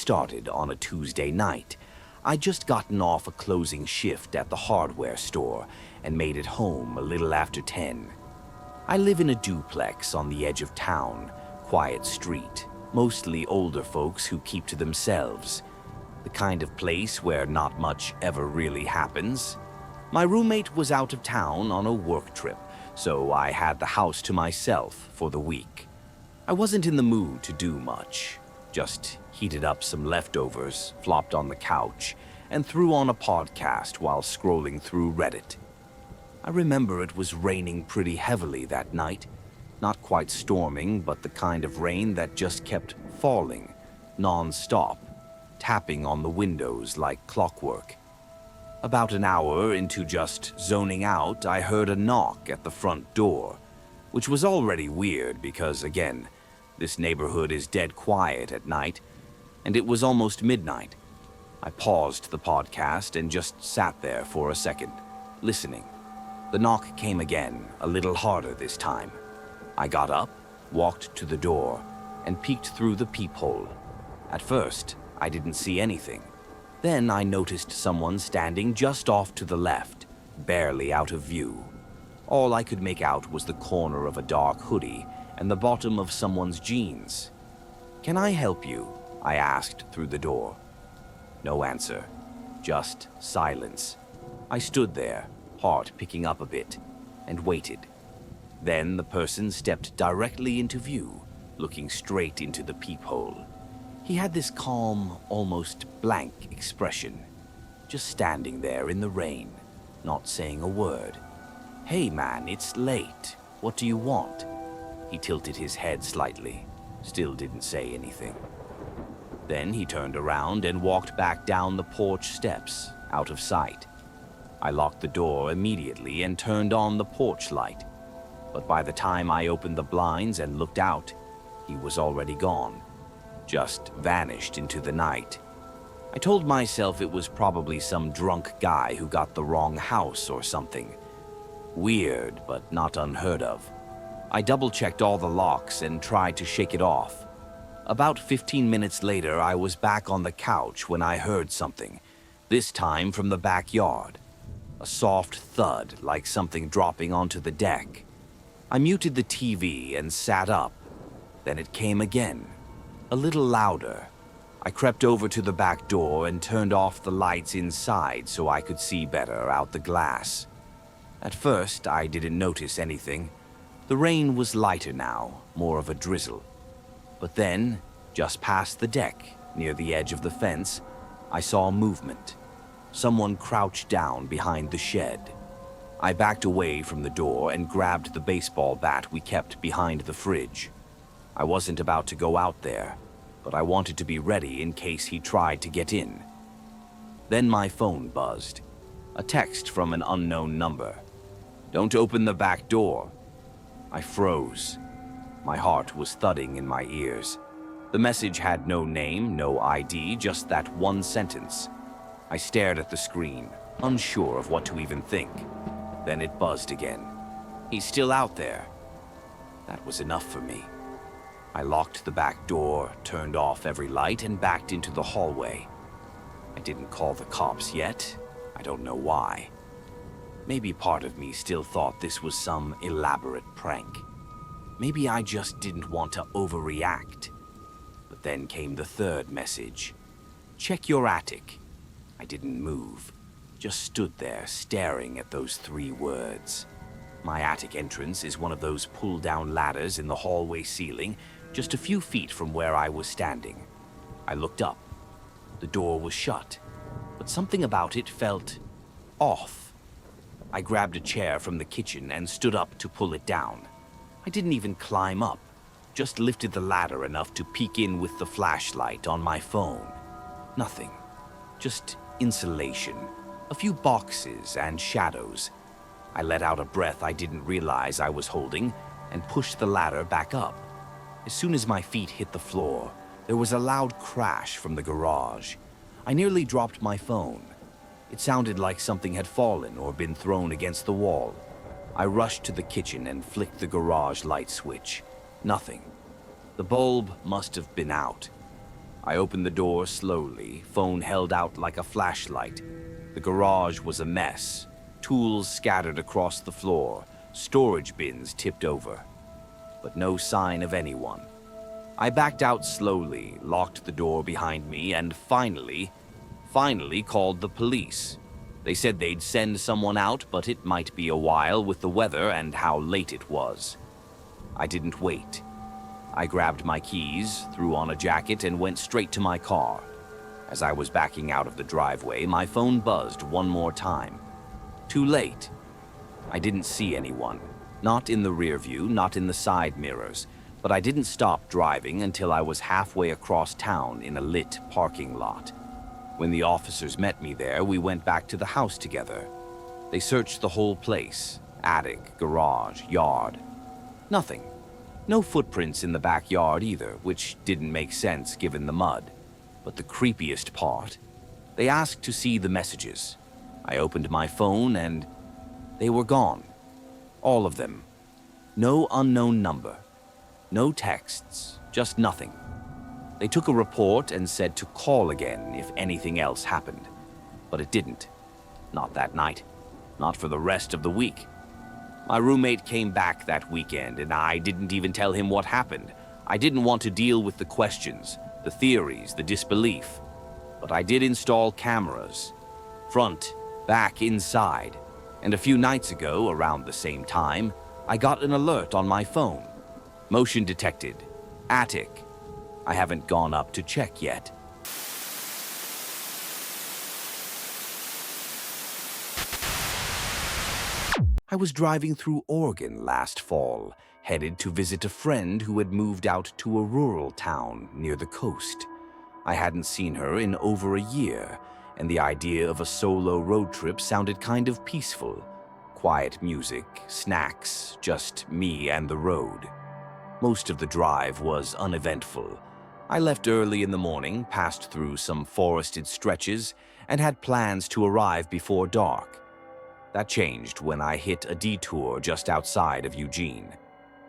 started on a Tuesday night. I'd just gotten off a closing shift at the hardware store and made it home a little after 10. I live in a duplex on the edge of town, quiet street, mostly older folks who keep to themselves. The kind of place where not much ever really happens. My roommate was out of town on a work trip, so I had the house to myself for the week. I wasn't in the mood to do much. Just heated up some leftovers, flopped on the couch, and threw on a podcast while scrolling through Reddit. I remember it was raining pretty heavily that night. Not quite storming, but the kind of rain that just kept falling, non-stop, tapping on the windows like clockwork. About an hour into just zoning out, I heard a knock at the front door, which was already weird because, again, this neighborhood is dead quiet at night, and it was almost midnight. I paused the podcast and just sat there for a second, listening. The knock came again, a little harder this time. I got up, walked to the door, and peeked through the peephole. At first, I didn't see anything. Then I noticed someone standing just off to the left, barely out of view. All I could make out was the corner of a dark hoodie and the bottom of someone's jeans. "Can I help you?" I asked through the door. No answer, just silence. I stood there, heart picking up a bit, and waited. Then the person stepped directly into view, looking straight into the peephole. He had this calm, almost blank expression, just standing there in the rain, not saying a word. "Hey man, it's late. What do you want?" He tilted his head slightly, still didn't say anything. Then he turned around and walked back down the porch steps, out of sight. I locked the door immediately and turned on the porch light. But by the time I opened the blinds and looked out, he was already gone, just vanished into the night. I told myself it was probably some drunk guy who got the wrong house or something. Weird, but not unheard of. I double-checked all the locks and tried to shake it off. About 15 minutes later, I was back on the couch when I heard something, this time from the backyard. A soft thud, like something dropping onto the deck. I muted the TV and sat up. Then it came again, a little louder. I crept over to the back door and turned off the lights inside so I could see better out the glass. At first, I didn't notice anything. The rain was lighter now, more of a drizzle. But then, just past the deck, near the edge of the fence, I saw movement. Someone crouched down behind the shed. I backed away from the door and grabbed the baseball bat we kept behind the fridge. I wasn't about to go out there, but I wanted to be ready in case he tried to get in. Then my phone buzzed. A text from an unknown number. "Don't open the back door." I froze. My heart was thudding in my ears. The message had no name, no ID, just that one sentence. I stared at the screen, unsure of what to even think. Then it buzzed again. "He's still out there." That was enough for me. I locked the back door, turned off every light, and backed into the hallway. I didn't call the cops yet. I don't know why. Maybe part of me still thought this was some elaborate prank. Maybe I just didn't want to overreact. But then came the third message. "Check your attic." I didn't move, just stood there staring at those 3 words. My attic entrance is one of those pull-down ladders in the hallway ceiling, just a few feet from where I was standing. I looked up. The door was shut, but something about it felt off. I grabbed a chair from the kitchen and stood up to pull it down. I didn't even climb up, just lifted the ladder enough to peek in with the flashlight on my phone. Nothing, just insulation, a few boxes and shadows. I let out a breath I didn't realize I was holding and pushed the ladder back up. As soon as my feet hit the floor, there was a loud crash from the garage. I nearly dropped my phone. It sounded like something had fallen or been thrown against the wall. I rushed to the kitchen and flicked the garage light switch. Nothing. The bulb must have been out. I opened the door slowly, phone held out like a flashlight. The garage was a mess. Tools scattered across the floor, storage bins tipped over. But no sign of anyone. I backed out slowly, locked the door behind me, and finally called the police. They said they'd send someone out, but it might be a while with the weather and how late it was. I didn't wait. I grabbed my keys, threw on a jacket, and went straight to my car. As I was backing out of the driveway, my phone buzzed one more time. Too late. I didn't see anyone. Not in the rear view, not in the side mirrors, but I didn't stop driving until I was halfway across town in a lit parking lot. When the officers met me there, we went back to the house together. They searched the whole place, attic, garage, yard. Nothing. No footprints in the backyard either, which didn't make sense given the mud. But the creepiest part, they asked to see the messages. I opened my phone and they were gone. All of them. No unknown number. No texts, just nothing. They took a report and said to call again if anything else happened. But it didn't. Not that night. Not for the rest of the week. My roommate came back that weekend and I didn't even tell him what happened. I didn't want to deal with the questions, the theories, the disbelief. But I did install cameras. Front, back, inside. And a few nights ago, around the same time, I got an alert on my phone. Motion detected. Attic. I haven't gone up to check yet. I was driving through Oregon last fall, headed to visit a friend who had moved out to a rural town near the coast. I hadn't seen her in over a year, and the idea of a solo road trip sounded kind of peaceful. Quiet music, snacks, just me and the road. Most of the drive was uneventful. I left early in the morning, passed through some forested stretches, and had plans to arrive before dark. That changed when I hit a detour just outside of Eugene.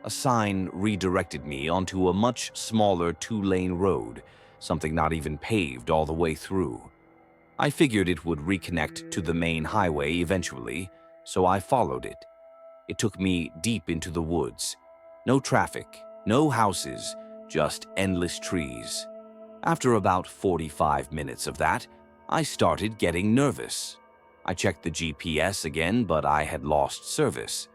A sign redirected me onto a much smaller two-lane road, something not even paved all the way through. I figured it would reconnect to the main highway eventually, so I followed it. It took me deep into the woods. No traffic, no houses, just endless trees. After about 45 minutes of that, I started getting nervous. I checked the GPS again, but I had lost service.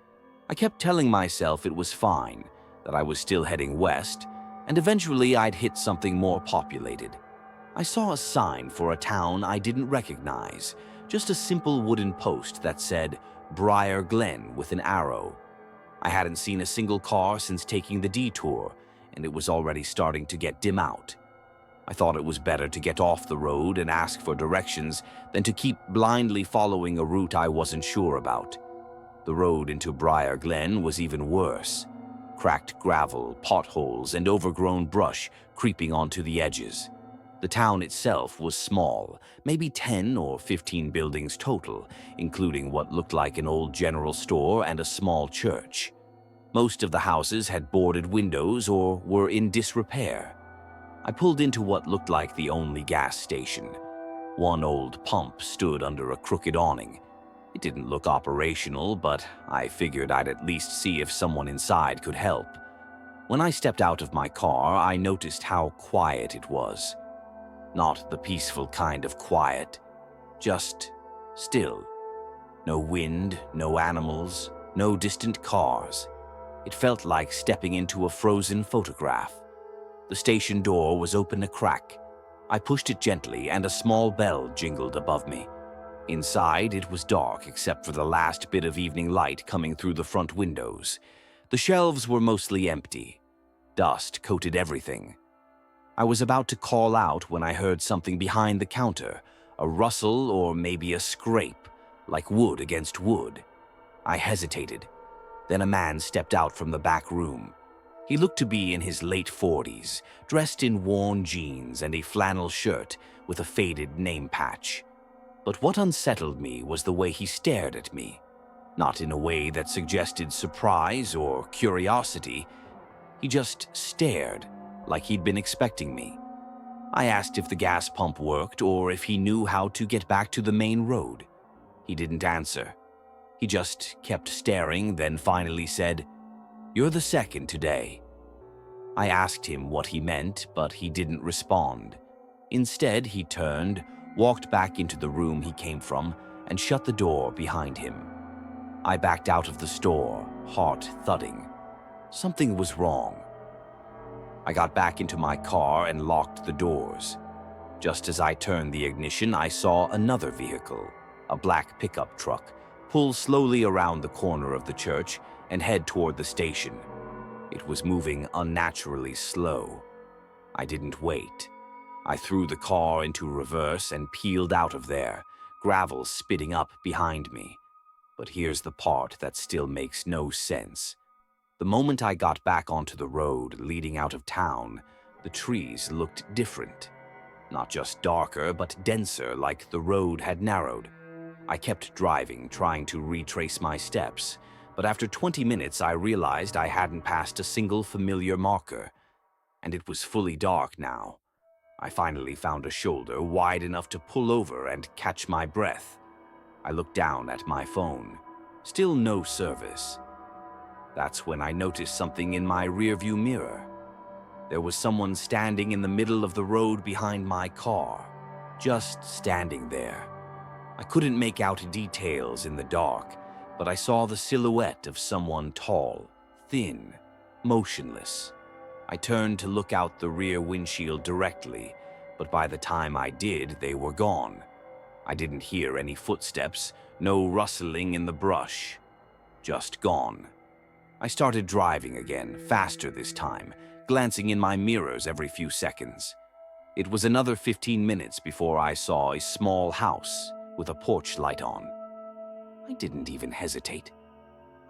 I kept telling myself it was fine, that I was still heading west, and eventually I'd hit something more populated. I saw a sign for a town I didn't recognize, just a simple wooden post that said Briar Glen with an arrow. I hadn't seen a single car since taking the detour, and it was already starting to get dim out. I thought it was better to get off the road and ask for directions than to keep blindly following a route I wasn't sure about. The road into Briar Glen was even worse. Cracked gravel, potholes, and overgrown brush creeping onto the edges. The town itself was small, maybe 10 or 15 buildings total, including what looked like an old general store and a small church. Most of the houses had boarded windows or were in disrepair. I pulled into what looked like the only gas station. One old pump stood under a crooked awning. It didn't look operational, but I figured I'd at least see if someone inside could help. When I stepped out of my car, I noticed how quiet it was. Not the peaceful kind of quiet, just still. No wind, no animals, no distant cars. It felt like stepping into a frozen photograph. The station door was open a crack. I pushed it gently and a small bell jingled above me. Inside, it was dark except for the last bit of evening light coming through the front windows. The shelves were mostly empty. Dust coated everything. I was about to call out when I heard something behind the counter, a rustle or maybe a scrape, like wood against wood. I hesitated. Then a man stepped out from the back room. He looked to be in his late 40s, dressed in worn jeans and a flannel shirt with a faded name patch. But what unsettled me was the way he stared at me. Not in a way that suggested surprise or curiosity. He just stared, like he'd been expecting me. I asked if the gas pump worked or if he knew how to get back to the main road. He didn't answer. He just kept staring, then finally said, "You're the second today." I asked him what he meant, but he didn't respond. Instead, he turned, walked back into the room he came from, and shut the door behind him. I backed out of the store, heart thudding. Something was wrong. I got back into my car and locked the doors. Just as I turned the ignition, I saw another vehicle, a black pickup truck, pull slowly around the corner of the church and head toward the station. It was moving unnaturally slow. I didn't wait. I threw the car into reverse and peeled out of there, gravel spitting up behind me. But here's the part that still makes no sense. The moment I got back onto the road leading out of town, the trees looked different. Not just darker, but denser, like the road had narrowed. I kept driving, trying to retrace my steps, but after 20 minutes I realized I hadn't passed a single familiar marker, and it was fully dark now. I finally found a shoulder wide enough to pull over and catch my breath. I looked down at my phone. Still no service. That's when I noticed something in my rearview mirror. There was someone standing in the middle of the road behind my car, just standing there. I couldn't make out details in the dark, but I saw the silhouette of someone tall, thin, motionless. I turned to look out the rear windshield directly, but by the time I did, they were gone. I didn't hear any footsteps, no rustling in the brush. Just gone. I started driving again, faster this time, glancing in my mirrors every few seconds. It was another 15 minutes before I saw a small house with a porch light on. I didn't even hesitate.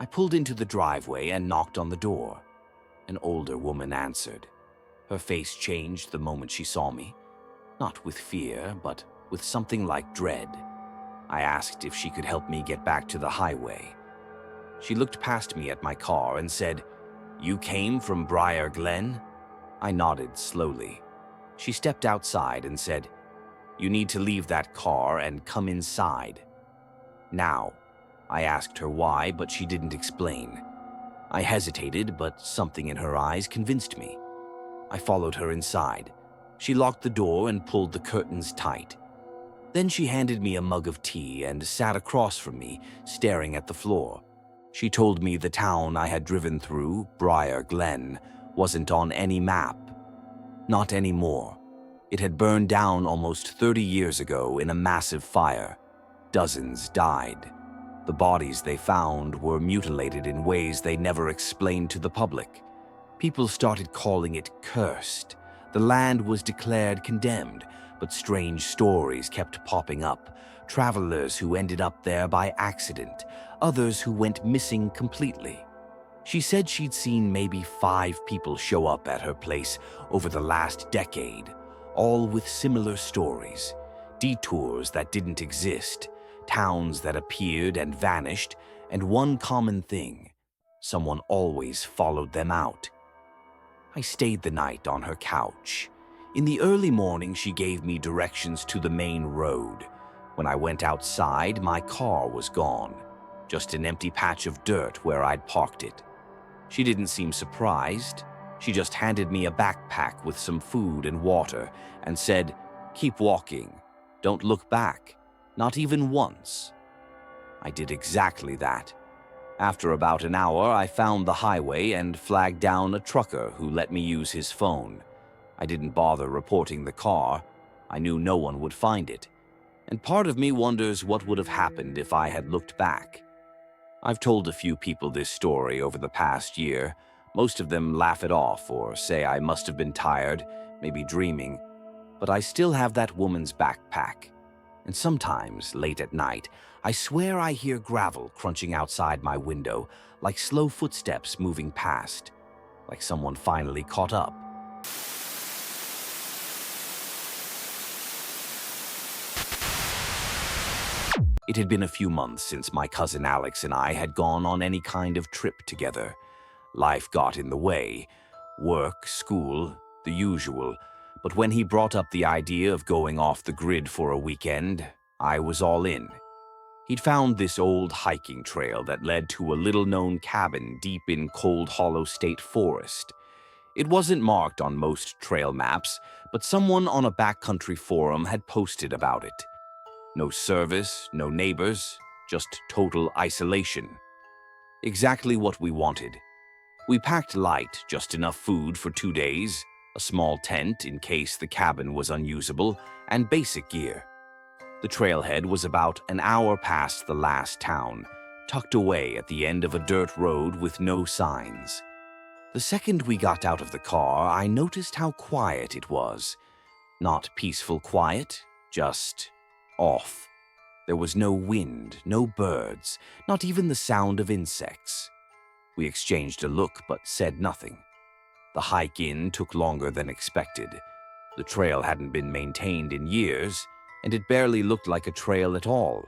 I pulled into the driveway and knocked on the door. An older woman answered. Her face changed the moment she saw me. Not with fear, but with something like dread. I asked if she could help me get back to the highway. She looked past me at my car and said, "You came from Briar Glen?" I nodded slowly. She stepped outside and said, "You need to leave that car and come inside." Now, I asked her why, but she didn't explain. I hesitated, but something in her eyes convinced me. I followed her inside. She locked the door and pulled the curtains tight. Then she handed me a mug of tea and sat across from me, staring at the floor. She told me the town I had driven through, Briar Glen, wasn't on any map. Not anymore. It had burned down almost 30 years ago in a massive fire. Dozens died. The bodies they found were mutilated in ways they never explained to the public. People started calling it cursed. The land was declared condemned, but strange stories kept popping up. Travelers who ended up there by accident, others who went missing completely. She said she'd seen maybe 5 people show up at her place over the last decade, all with similar stories. Detours that didn't exist, towns that appeared and vanished, and one common thing: someone always followed them out. I stayed the night on her couch. In the early morning, she gave me directions to the main road. When I went outside, my car was gone, just an empty patch of dirt where I'd parked it. She didn't seem surprised. She just handed me a backpack with some food and water and said, "Keep walking. Don't look back. Not even once." I did exactly that. After about an hour, I found the highway and flagged down a trucker who let me use his phone. I didn't bother reporting the car. I knew no one would find it. And part of me wonders what would have happened if I had looked back. I've told a few people this story over the past year. Most of them laugh it off or say I must have been tired, maybe dreaming. But I still have that woman's backpack. And sometimes, late at night, I swear I hear gravel crunching outside my window, like slow footsteps moving past, like someone finally caught up. It had been a few months since my cousin Alex and I had gone on any kind of trip together. Life got in the way. Work, school, the usual. But when he brought up the idea of going off the grid for a weekend, I was all in. He'd found this old hiking trail that led to a little-known cabin deep in Cold Hollow State Forest. It wasn't marked on most trail maps, but someone on a backcountry forum had posted about it. No service, no neighbors, just total isolation. Exactly what we wanted. We packed light, just enough food for 2 days, a small tent in case the cabin was unusable, and basic gear. The trailhead was about an hour past the last town, tucked away at the end of a dirt road with no signs. The second we got out of the car, I noticed how quiet it was. Not peaceful quiet, just off. There was no wind, no birds, not even the sound of insects. We exchanged a look but said nothing. The hike in took longer than expected. The trail hadn't been maintained in years, and it barely looked like a trail at all.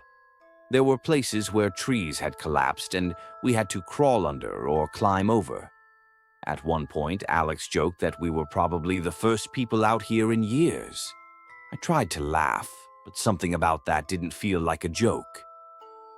There were places where trees had collapsed and we had to crawl under or climb over. At one point, Alex joked that we were probably the first people out here in years. I tried to laugh, but something about that didn't feel like a joke.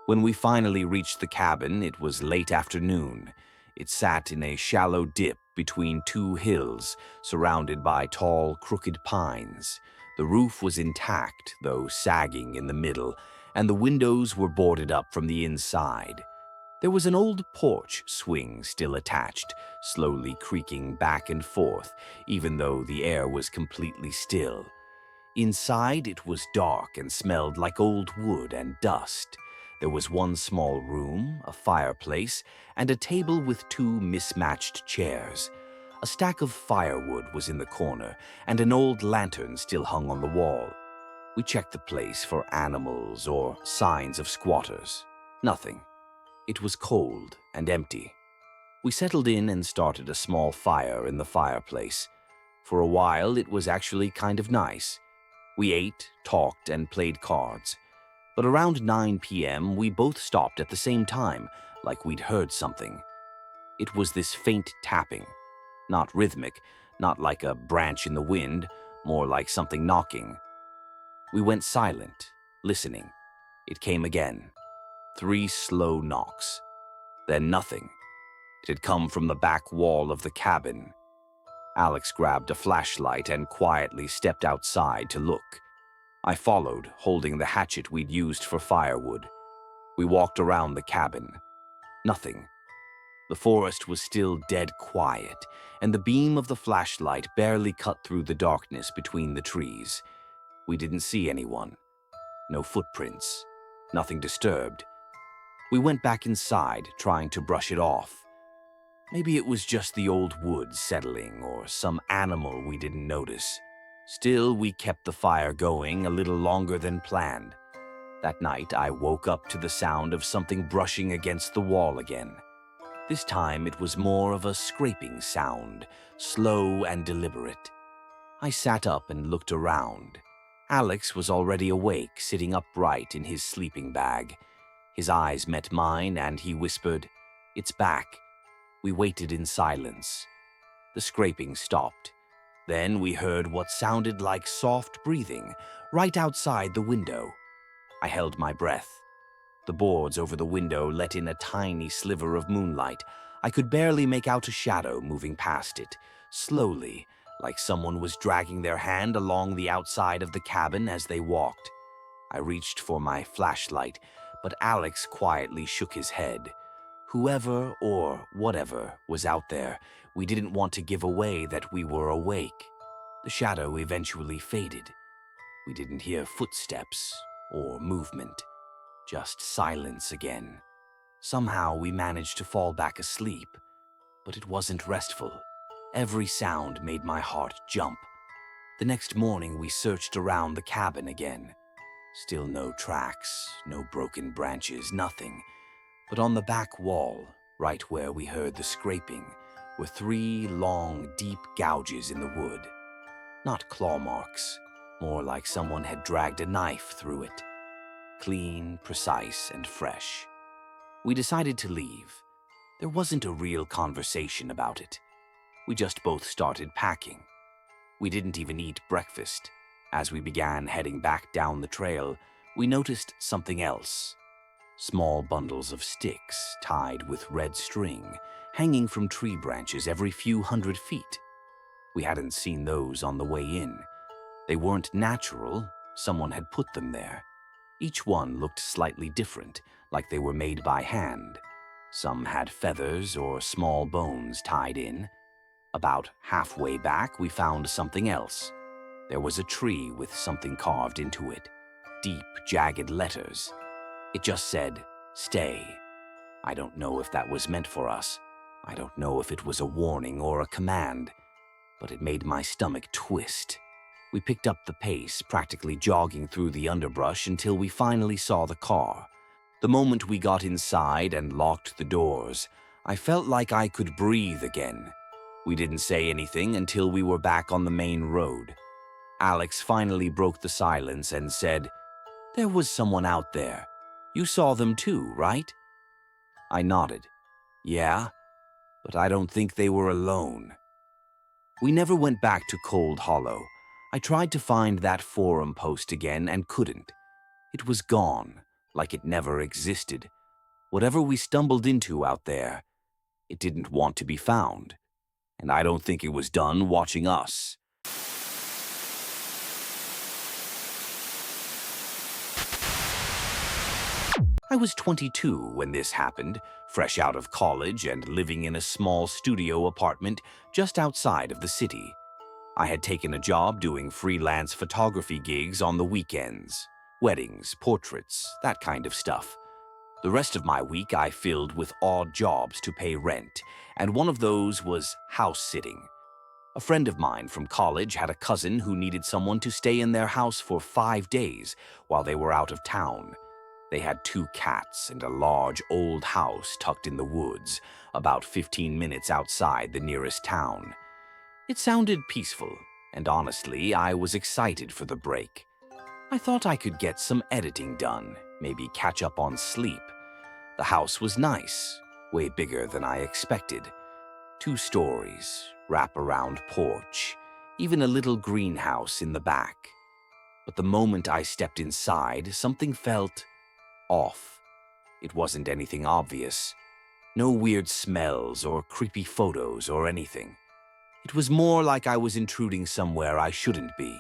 When we finally reached the cabin, it was late afternoon. It sat in a shallow dip between 2 hills, surrounded by tall, crooked pines. The roof was intact, though sagging in the middle, and the windows were boarded up from the inside. There was an old porch swing still attached, slowly creaking back and forth, even though the air was completely still. Inside, it was dark and smelled like old wood and dust. There was one small room, a fireplace, and a table with 2 mismatched chairs. A stack of firewood was in the corner, and an old lantern still hung on the wall. We checked the place for animals or signs of squatters. Nothing. It was cold and empty. We settled in and started a small fire in the fireplace. For a while, it was actually kind of nice. We ate, talked, and played cards. But around 9 p.m., we both stopped at the same time, like we'd heard something. It was this faint tapping. Not rhythmic, not like a branch in the wind, more like something knocking. We went silent, listening. It came again. 3 slow knocks. Then nothing. It had come from the back wall of the cabin. Alex grabbed a flashlight and quietly stepped outside to look. I followed, holding the hatchet we'd used for firewood. We walked around the cabin. Nothing. The forest was still dead quiet, and the beam of the flashlight barely cut through the darkness between the trees. We didn't see anyone. No footprints. Nothing disturbed. We went back inside, trying to brush it off. Maybe it was just the old wood settling or some animal we didn't notice. Still, we kept the fire going a little longer than planned. That night, I woke up to the sound of something brushing against the wall again. This time, it was more of a scraping sound, slow and deliberate. I sat up and looked around. Alex was already awake, sitting upright in his sleeping bag. His eyes met mine, and he whispered, "It's back." We waited in silence. The scraping stopped. Then we heard what sounded like soft breathing right outside the window. I held my breath. The boards over the window let in a tiny sliver of moonlight. I could barely make out a shadow moving past it, slowly, like someone was dragging their hand along the outside of the cabin as they walked. I reached for my flashlight, but Alex quietly shook his head. Whoever or whatever was out there, we didn't want to give away that we were awake. The shadow eventually faded. We didn't hear footsteps or movement, just silence again. Somehow we managed to fall back asleep, but it wasn't restful. Every sound made my heart jump. The next morning we searched around the cabin again. Still no tracks, no broken branches, nothing. But on the back wall, right where we heard the scraping, were 3 long, deep gouges in the wood. Not claw marks, more like someone had dragged a knife through it. Clean, precise, and fresh. We decided to leave. There wasn't a real conversation about it. We just both started packing. We didn't even eat breakfast. As we began heading back down the trail, we noticed something else. Small bundles of sticks tied with red string, hanging from tree branches every few hundred feet. We hadn't seen those on the way in. They weren't natural, someone had put them there. Each one looked slightly different, like they were made by hand. Some had feathers or small bones tied in. About halfway back, we found something else. There was a tree with something carved into it. Deep, jagged letters. It just said, "Stay." I don't know if that was meant for us. I don't know if it was a warning or a command, but it made my stomach twist. We picked up the pace, practically jogging through the underbrush until we finally saw the car. The moment we got inside and locked the doors, I felt like I could breathe again. We didn't say anything until we were back on the main road. Alex finally broke the silence and said, "There was someone out there. You saw them too, right?" I nodded. "Yeah, but I don't think they were alone." We never went back to Cold Hollow. I tried to find that forum post again and couldn't. It was gone, like it never existed. Whatever we stumbled into out there, it didn't want to be found. And I don't think it was done watching us. I was 22 when this happened, fresh out of college and living in a small studio apartment just outside of the city. I had taken a job doing freelance photography gigs on the weekends. Weddings, portraits, that kind of stuff. The rest of my week I filled with odd jobs to pay rent, and one of those was house sitting. A friend of mine from college had a cousin who needed someone to stay in their house for 5 days while they were out of town. They had 2 cats and a large old house tucked in the woods, about 15 minutes outside the nearest town. It sounded peaceful, and honestly, I was excited for the break. I thought I could get some editing done, maybe catch up on sleep. The house was nice, way bigger than I expected. 2 stories, wrap-around porch, even a little greenhouse in the back. But the moment I stepped inside, something felt off. It wasn't anything obvious. No weird smells or creepy photos or anything. It was more like I was intruding somewhere I shouldn't be.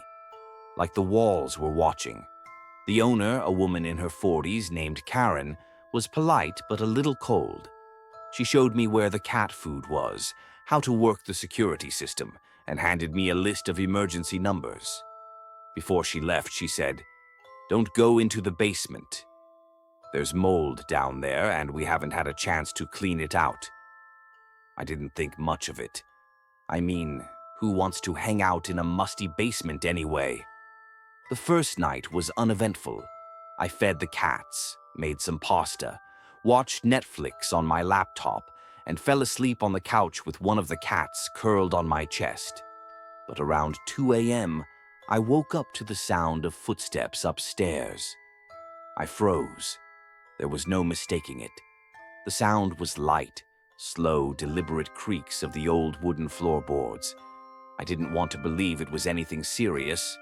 Like the walls were watching. The owner, a woman in her 40s named Karen, was polite but a little cold. She showed me where the cat food was, how to work the security system, and handed me a list of emergency numbers. Before she left, she said, "Don't go into the basement. There's mold down there, and we haven't had a chance to clean it out." I didn't think much of it. I mean, who wants to hang out in a musty basement anyway? The first night was uneventful. I fed the cats, made some pasta, watched Netflix on my laptop, and fell asleep on the couch with one of the cats curled on my chest. But around 2 a.m., I woke up to the sound of footsteps upstairs. I froze. There was no mistaking it. The sound was light, slow, deliberate creaks of the old wooden floorboards. I didn't want to believe it was anything serious.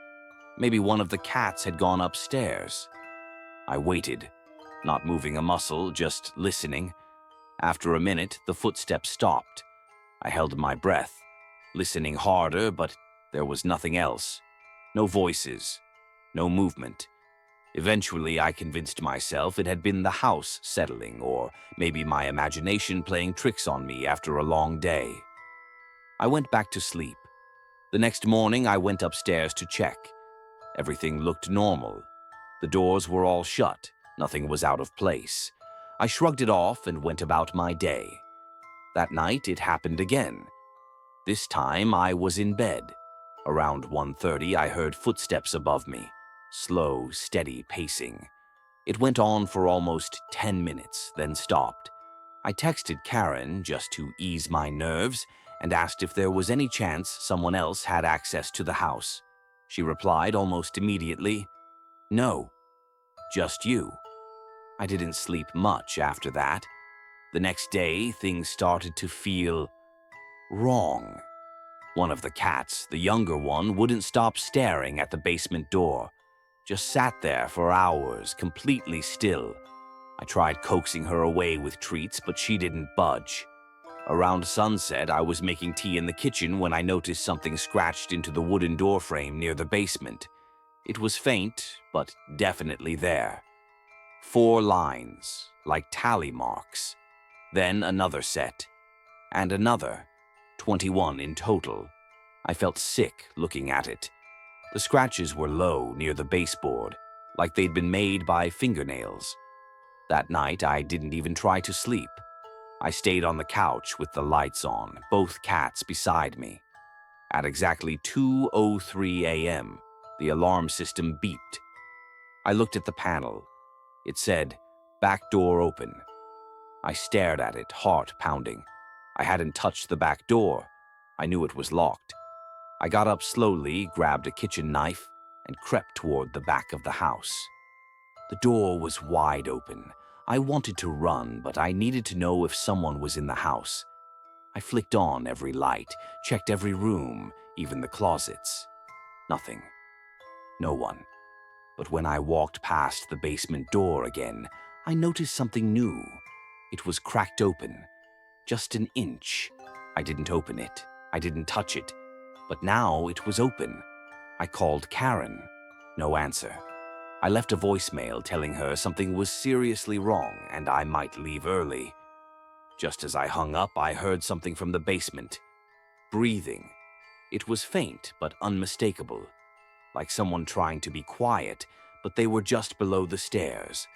Maybe one of the cats had gone upstairs. I waited, not moving a muscle, just listening. After a minute, the footsteps stopped. I held my breath, listening harder, but there was nothing else. No voices, no movement. Eventually, I convinced myself it had been the house settling, or maybe my imagination playing tricks on me after a long day. I went back to sleep. The next morning, I went upstairs to check. Everything looked normal. The doors were all shut. Nothing was out of place. I shrugged it off and went about my day. That night, it happened again. This time, I was in bed. Around 1:30, I heard footsteps above me. Slow, steady pacing. It went on for almost 10 minutes, then stopped. I texted Karen just to ease my nerves and asked if there was any chance someone else had access to the house. She replied almost immediately, "No, just you." I didn't sleep much after that. The next day, things started to feel wrong. One of the cats, the younger one, wouldn't stop staring at the basement door. Just sat there for hours, completely still. I tried coaxing her away with treats, but she didn't budge. Around sunset, I was making tea in the kitchen when I noticed something scratched into the wooden doorframe near the basement. It was faint, but definitely there. 4 lines, like tally marks. Then another set. And another. 21 in total. I felt sick looking at it. The scratches were low near the baseboard, like they'd been made by fingernails. That night, I didn't even try to sleep. I stayed on the couch with the lights on, both cats beside me. At exactly 2:03 a.m., the alarm system beeped. I looked at the panel. It said, "Back door open." I stared at it, heart pounding. I hadn't touched the back door. I knew it was locked. I got up slowly, grabbed a kitchen knife, and crept toward the back of the house. The door was wide open. I wanted to run, but I needed to know if someone was in the house. I flicked on every light, checked every room, even the closets. Nothing. No one. But when I walked past the basement door again, I noticed something new. It was cracked open. Just an inch. I didn't open it. I didn't touch it. But now it was open. I called Karen. No answer. I left a voicemail telling her something was seriously wrong and I might leave early. Just as I hung up, I heard something from the basement. Breathing. It was faint but unmistakable. Like someone trying to be quiet, but they were just below the stairs.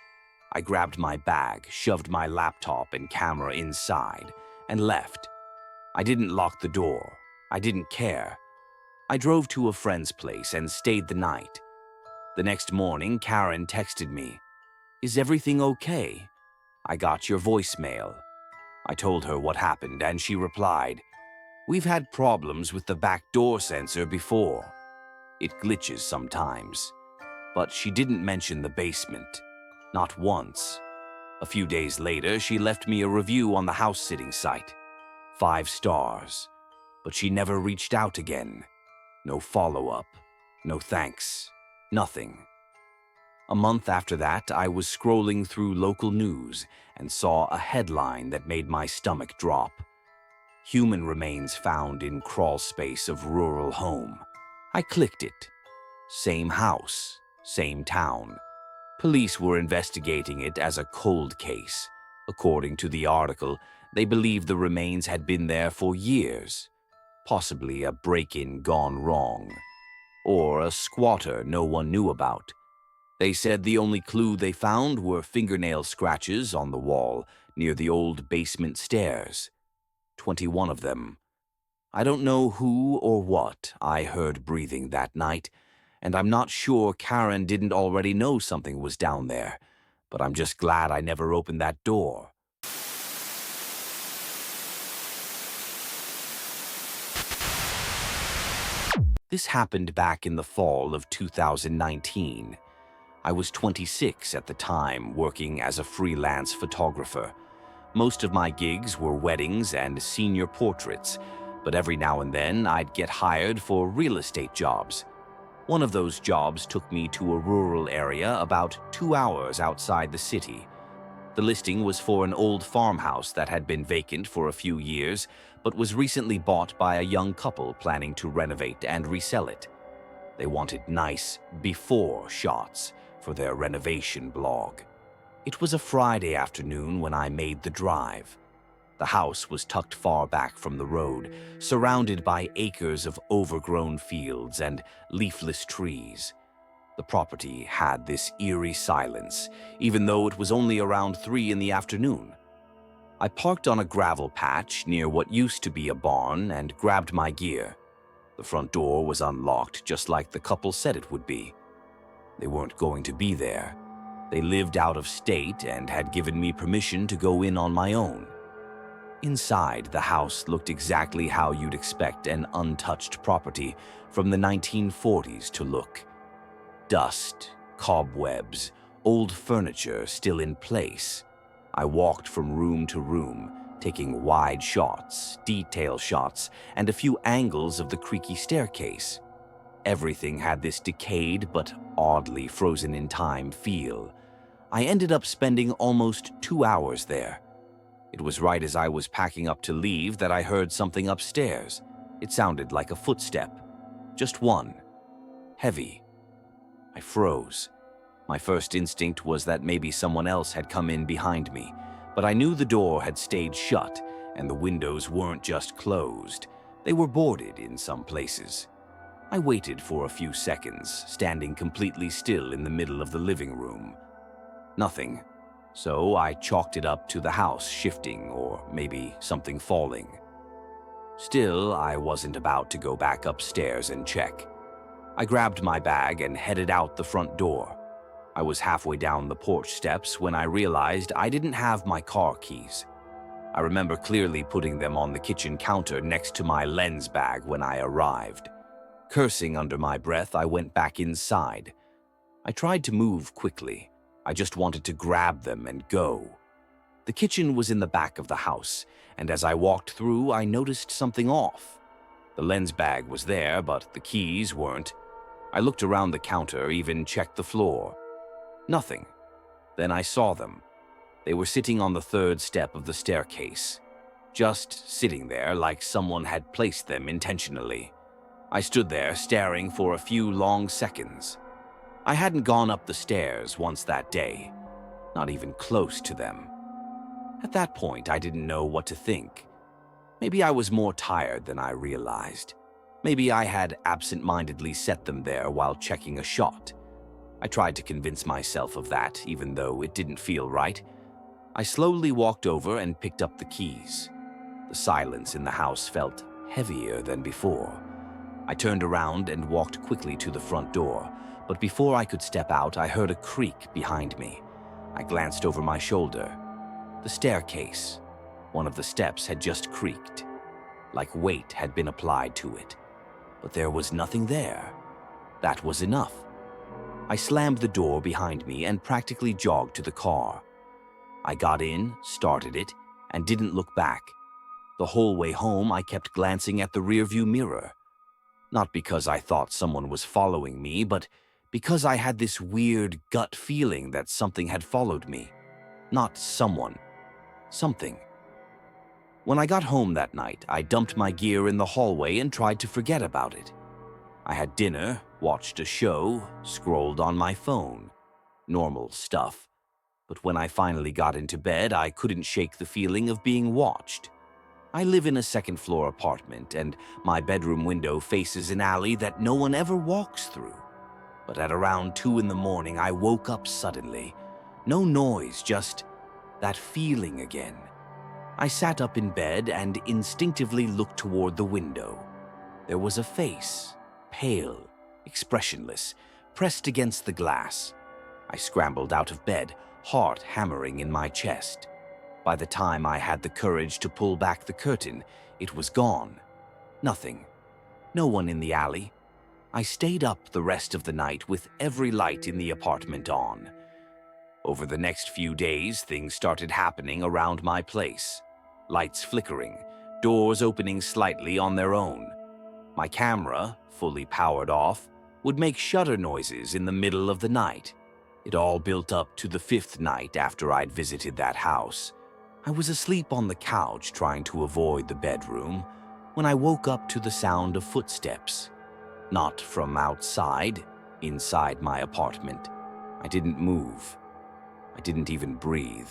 I grabbed my bag, shoved my laptop and camera inside, and left. I didn't lock the door. I didn't care. I drove to a friend's place and stayed the night. The next morning, Karen texted me, "Is everything okay? I got your voicemail." I told her what happened and she replied, "We've had problems with the back door sensor before. It glitches sometimes." But she didn't mention the basement. Not once. A few days later, she left me a review on the house-sitting site. 5 stars. But she never reached out again. No follow-up. No thanks. Nothing. A month after that, I was scrolling through local news and saw a headline that made my stomach drop. Human remains found in crawl space of rural home. I clicked it. Same house, same town. Police were investigating it as a cold case. According to the article, they believed the remains had been there for years. Possibly a break-in gone wrong. Or a squatter no one knew about. They said the only clue they found were fingernail scratches on the wall near the old basement stairs. 21 of them. I don't know who or what I heard breathing that night, and I'm not sure Karen didn't already know something was down there, but I'm just glad I never opened that door. This happened back in the fall of 2019. I was 26 at the time, working as a freelance photographer. Most of my gigs were weddings and senior portraits, but every now and then I'd get hired for real estate jobs. One of those jobs took me to a rural area about 2 hours outside the city. The listing was for an old farmhouse that had been vacant for a few years, but was recently bought by a young couple planning to renovate and resell it. They wanted nice before shots for their renovation blog. It was a Friday afternoon when I made the drive. The house was tucked far back from the road, surrounded by acres of overgrown fields and leafless trees. The property had this eerie silence, even though it was only around 3 in the afternoon. I parked on a gravel patch near what used to be a barn and grabbed my gear. The front door was unlocked, just like the couple said it would be. They weren't going to be there. They lived out of state and had given me permission to go in on my own. Inside, the house looked exactly how you'd expect an untouched property from the 1940s to look. Dust, cobwebs, old furniture still in place. I walked from room to room, taking wide shots, detail shots, and a few angles of the creaky staircase. Everything had this decayed but oddly frozen in time feel. I ended up spending almost 2 hours there. It was right as I was packing up to leave that I heard something upstairs. It sounded like a footstep. Just one. Heavy. I froze. My first instinct was that maybe someone else had come in behind me, but I knew the door had stayed shut and the windows weren't just closed. They were boarded in some places. I waited for a few seconds, standing completely still in the middle of the living room. Nothing. So I chalked it up to the house shifting or maybe something falling. Still, I wasn't about to go back upstairs and check. I grabbed my bag and headed out the front door. I was halfway down the porch steps when I realized I didn't have my car keys. I remember clearly putting them on the kitchen counter next to my lens bag when I arrived. Cursing under my breath, I went back inside. I tried to move quickly. I just wanted to grab them and go. The kitchen was in the back of the house, and as I walked through, I noticed something off. The lens bag was there, but the keys weren't. I looked around the counter, even checked the floor. Nothing. Then I saw them. They were sitting on the third step of the staircase. Just sitting there like someone had placed them intentionally. I stood there staring for a few long seconds. I hadn't gone up the stairs once that day, not even close to them. At that point, I didn't know what to think. Maybe I was more tired than I realized. Maybe I had absent-mindedly set them there while checking a shot. I tried to convince myself of that, even though it didn't feel right. I slowly walked over and picked up the keys. The silence in the house felt heavier than before. I turned around and walked quickly to the front door, but before I could step out, I heard a creak behind me. I glanced over my shoulder. The staircase. One of the steps had just creaked, like weight had been applied to it. But there was nothing there. That was enough. I slammed the door behind me and practically jogged to the car. I got in, started it, and didn't look back. The whole way home, I kept glancing at the rearview mirror. Not because I thought someone was following me, but because I had this weird gut feeling that something had followed me. Not someone. Something. When I got home that night, I dumped my gear in the hallway and tried to forget about it. I had dinner, watched a show, scrolled on my phone. Normal stuff. But when I finally got into bed, I couldn't shake the feeling of being watched. I live in a second-floor apartment, and my bedroom window faces an alley that no one ever walks through. But at around 2 in the morning, I woke up suddenly. No noise, just that feeling again. I sat up in bed and instinctively looked toward the window. There was a face, pale, expressionless, pressed against the glass. I scrambled out of bed, heart hammering in my chest. By the time I had the courage to pull back the curtain, it was gone. Nothing. No one in the alley. I stayed up the rest of the night with every light in the apartment on. Over the next few days, things started happening around my place. Lights flickering, doors opening slightly on their own. My camera, fully powered off, would make shutter noises in the middle of the night. It all built up to the 5th night after I'd visited that house. I was asleep on the couch trying to avoid the bedroom when I woke up to the sound of footsteps. Not from outside, inside my apartment. I didn't move. I didn't even breathe.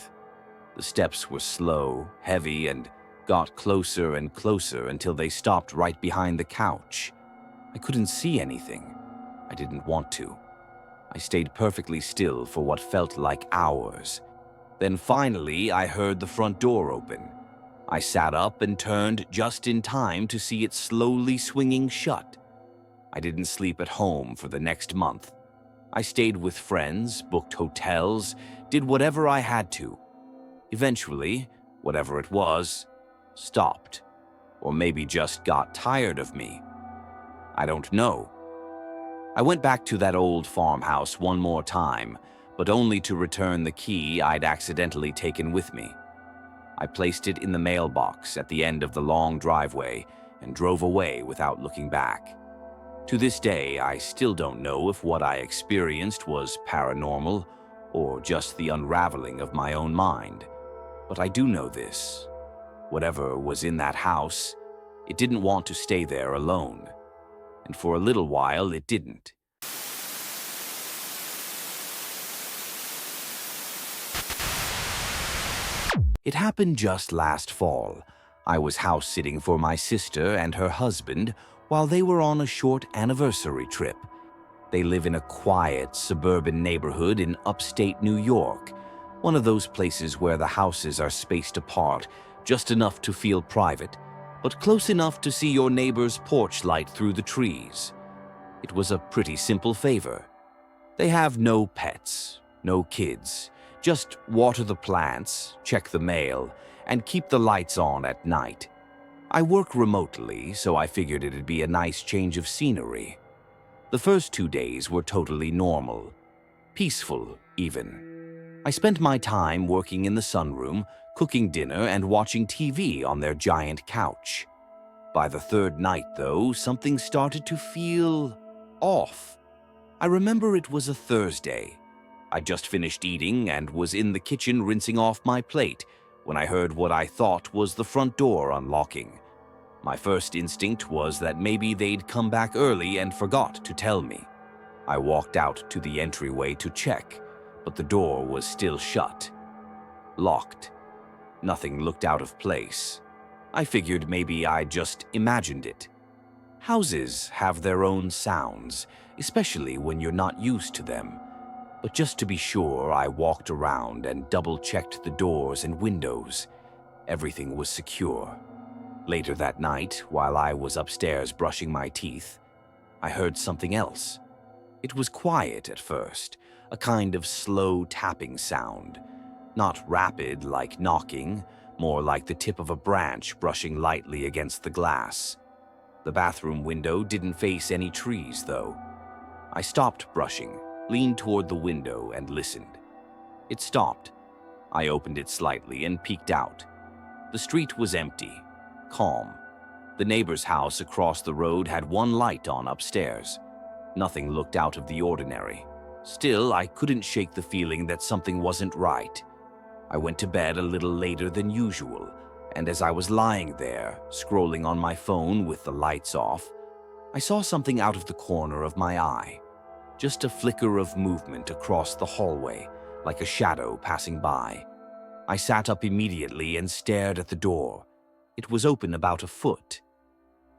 The steps were slow, heavy, and got closer and closer until they stopped right behind the couch. I couldn't see anything. I didn't want to. I stayed perfectly still for what felt like hours. Then finally, I heard the front door open. I sat up and turned just in time to see it slowly swinging shut. I didn't sleep at home for the next month. I stayed with friends, booked hotels, did whatever I had to. Eventually, whatever it was, stopped. Or maybe just got tired of me. I don't know. I went back to that old farmhouse one more time, but only to return the key I'd accidentally taken with me. I placed it in the mailbox at the end of the long driveway and drove away without looking back. To this day, I still don't know if what I experienced was paranormal or just the unraveling of my own mind. But I do know this. Whatever was in that house, it didn't want to stay there alone. And for a little while, it didn't. It happened just last fall. I was house sitting for my sister and her husband while they were on a short anniversary trip. They live in a quiet, suburban neighborhood in upstate New York, one of those places where the houses are spaced apart, just enough to feel private, but close enough to see your neighbor's porch light through the trees. It was a pretty simple favor. They have no pets, no kids. Just water the plants, check the mail, and keep the lights on at night. I work remotely, so I figured it'd be a nice change of scenery. The first 2 days were totally normal. Peaceful, even. I spent my time working in the sunroom, cooking dinner, and watching TV on their giant couch. By the third night, though, something started to feel off. I remember it was a Thursday. I just finished eating and was in the kitchen rinsing off my plate when I heard what I thought was the front door unlocking. My first instinct was that maybe they'd come back early and forgot to tell me. I walked out to the entryway to check, but the door was still shut. Locked. Nothing looked out of place. I figured maybe I just imagined it. Houses have their own sounds, especially when you're not used to them. But just to be sure, I walked around and double-checked the doors and windows. Everything was secure. Later that night, while I was upstairs brushing my teeth, I heard something else. It was quiet at first, a kind of slow tapping sound. Not rapid like knocking, more like the tip of a branch brushing lightly against the glass. The bathroom window didn't face any trees, though. I stopped brushing, leaned toward the window, and listened. It stopped. I opened it slightly and peeked out. The street was empty, calm. The neighbor's house across the road had one light on upstairs. Nothing looked out of the ordinary. Still, I couldn't shake the feeling that something wasn't right. I went to bed a little later than usual, and as I was lying there, scrolling on my phone with the lights off, I saw something out of the corner of my eye. Just a flicker of movement across the hallway, like a shadow passing by. I sat up immediately and stared at the door. It was open about a foot.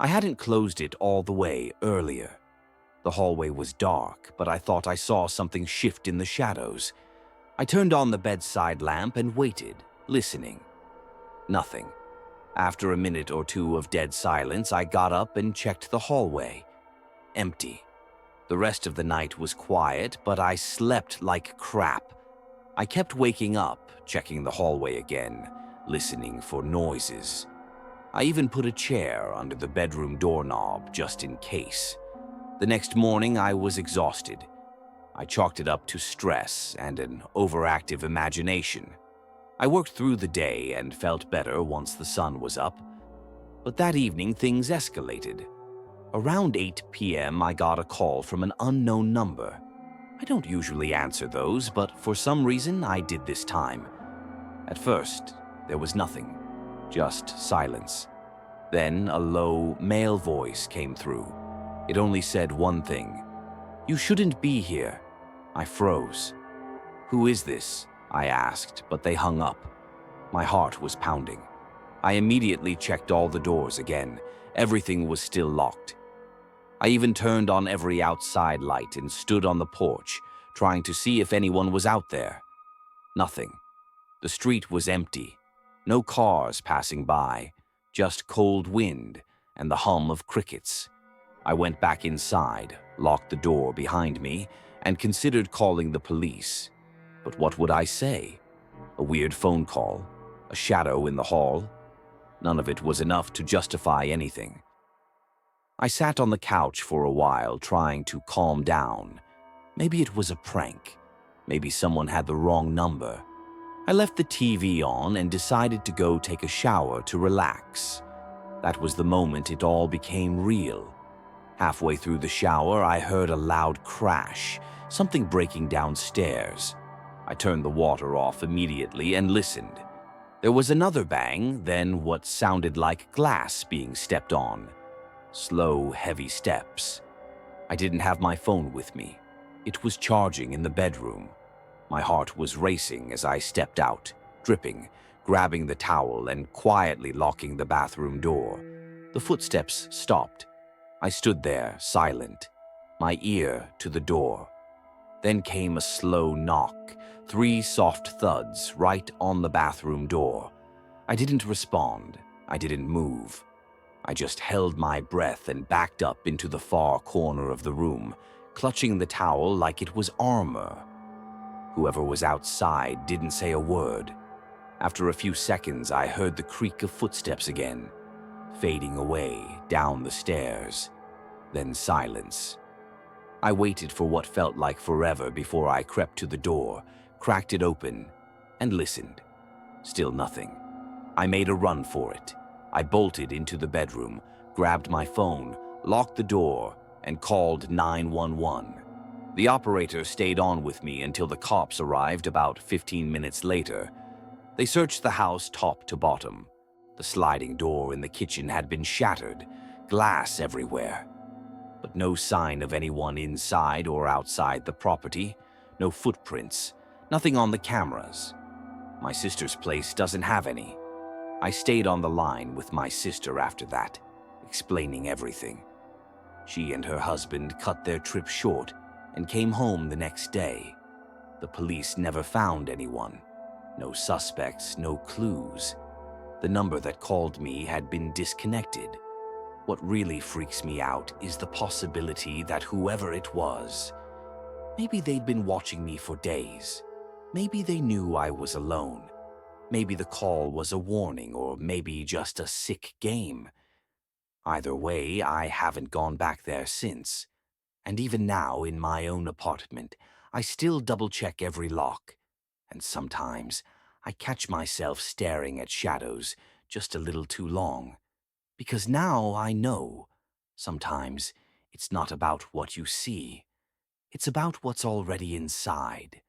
I hadn't closed it all the way earlier. The hallway was dark, but I thought I saw something shift in the shadows. I turned on the bedside lamp and waited, listening. Nothing. After a minute or two of dead silence, I got up and checked the hallway. Empty. The rest of the night was quiet, but I slept like crap. I kept waking up, checking the hallway again, listening for noises. I even put a chair under the bedroom doorknob just in case. The next morning, I was exhausted. I chalked it up to stress and an overactive imagination. I worked through the day and felt better once the sun was up. But that evening, things escalated. Around 8 p.m., I got a call from an unknown number. I don't usually answer those, but for some reason, I did this time. At first, there was nothing, just silence. Then a low, male voice came through. It only said one thing. "You shouldn't be here." I froze. "Who is this?" I asked, but they hung up. My heart was pounding. I immediately checked all the doors again. Everything was still locked. I even turned on every outside light and stood on the porch, trying to see if anyone was out there. Nothing. The street was empty. No cars passing by, just cold wind and the hum of crickets. I went back inside, locked the door behind me, and considered calling the police. But what would I say? A weird phone call? A shadow in the hall? None of it was enough to justify anything. I sat on the couch for a while, trying to calm down. Maybe it was a prank. Maybe someone had the wrong number. I left the TV on and decided to go take a shower to relax. That was the moment it all became real. Halfway through the shower, I heard a loud crash, something breaking downstairs. I turned the water off immediately and listened. There was another bang, then what sounded like glass being stepped on. Slow, heavy steps. I didn't have my phone with me. It was charging in the bedroom. My heart was racing as I stepped out, dripping, grabbing the towel and quietly locking the bathroom door. The footsteps stopped. I stood there, silent, my ear to the door. Then came a slow knock, 3 soft thuds right on the bathroom door. I didn't respond. I didn't move. I just held my breath and backed up into the far corner of the room, clutching the towel like it was armor. Whoever was outside didn't say a word. After a few seconds, I heard the creak of footsteps again, fading away down the stairs. Then silence. I waited for what felt like forever before I crept to the door, cracked it open, and listened. Still nothing. I made a run for it. I bolted into the bedroom, grabbed my phone, locked the door, and called 911. The operator stayed on with me until the cops arrived about 15 minutes later. They searched the house top to bottom. The sliding door in the kitchen had been shattered, glass everywhere. But no sign of anyone inside or outside the property, no footprints, nothing on the cameras. My sister's place doesn't have any. I stayed on the line with my sister after that, explaining everything. She and her husband cut their trip short and came home the next day. The police never found anyone. No suspects, no clues. The number that called me had been disconnected. What really freaks me out is the possibility that whoever it was, maybe they'd been watching me for days. Maybe they knew I was alone. Maybe the call was a warning, or maybe just a sick game. Either way, I haven't gone back there since. And even now, in my own apartment, I still double-check every lock. And sometimes, I catch myself staring at shadows just a little too long. Because now I know, sometimes it's not about what you see. It's about what's already inside.